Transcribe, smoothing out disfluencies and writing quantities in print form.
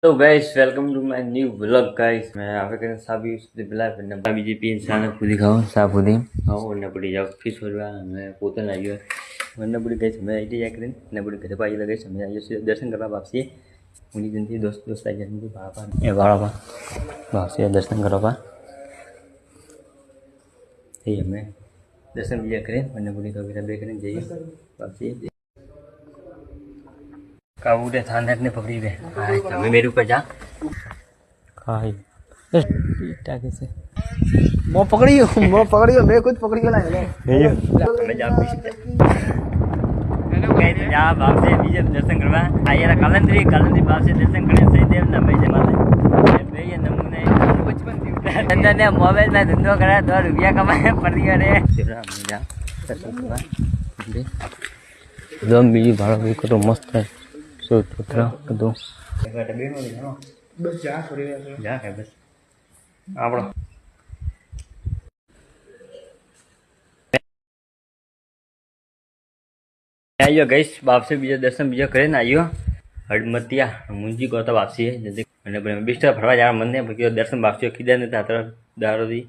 तो guys welcome to my new vlog guys मैं आवे के साबी સુધી પેલા બીજી પીન સાને પૂરી ખાઓ સા પૂરી ખાઓ ને પડી જાવ ફિશ ભરવા અને પોતે લાગ્યો મને પડી ગઈ છે મેં આઈટી ચેક કરીને ને પડી ઘરે પાઈ લગે છે મેં આયો દર્શન કરવા વાપસી ઉની જનથી દોસ્ત આવી ગયા બાપા એ વાળા વાપસી દર્શન કરવા એ અમે દર્શન બીજા કરીને મને પડી કવિતા બે કરીને જઈએ વાપસી काबूले थाने ने पकड़ी वे हमें मेरे ऊपर जा खाई कैसे मैं पकड़ी मैं खुद पकड़ी वाला है मैं जा कहीं जा बाप से बीजे दर्शन करवा आइए कलंदरी बाप से दर्शन करने सही देव ना मैं जमा दे ये नमूने बचपन थी धंधा ने मोबाइल में धंधो करा 2 रुपया कमाए पड़ गया रे जा दर्शन करवा दम बीजी भाड़ो भी को तो मस्त है पुत्र कदो बस जा थोड़ी जा है बस આપણો आइयो गैस वापसी बीजा दर्शन बीजा करे ना आइयो हडमतिया मुंजी को तो वापसी है जैसे मैंने बिस्तर फरवा जा मन ने दर्शन वापसी खीदा ने दारो दी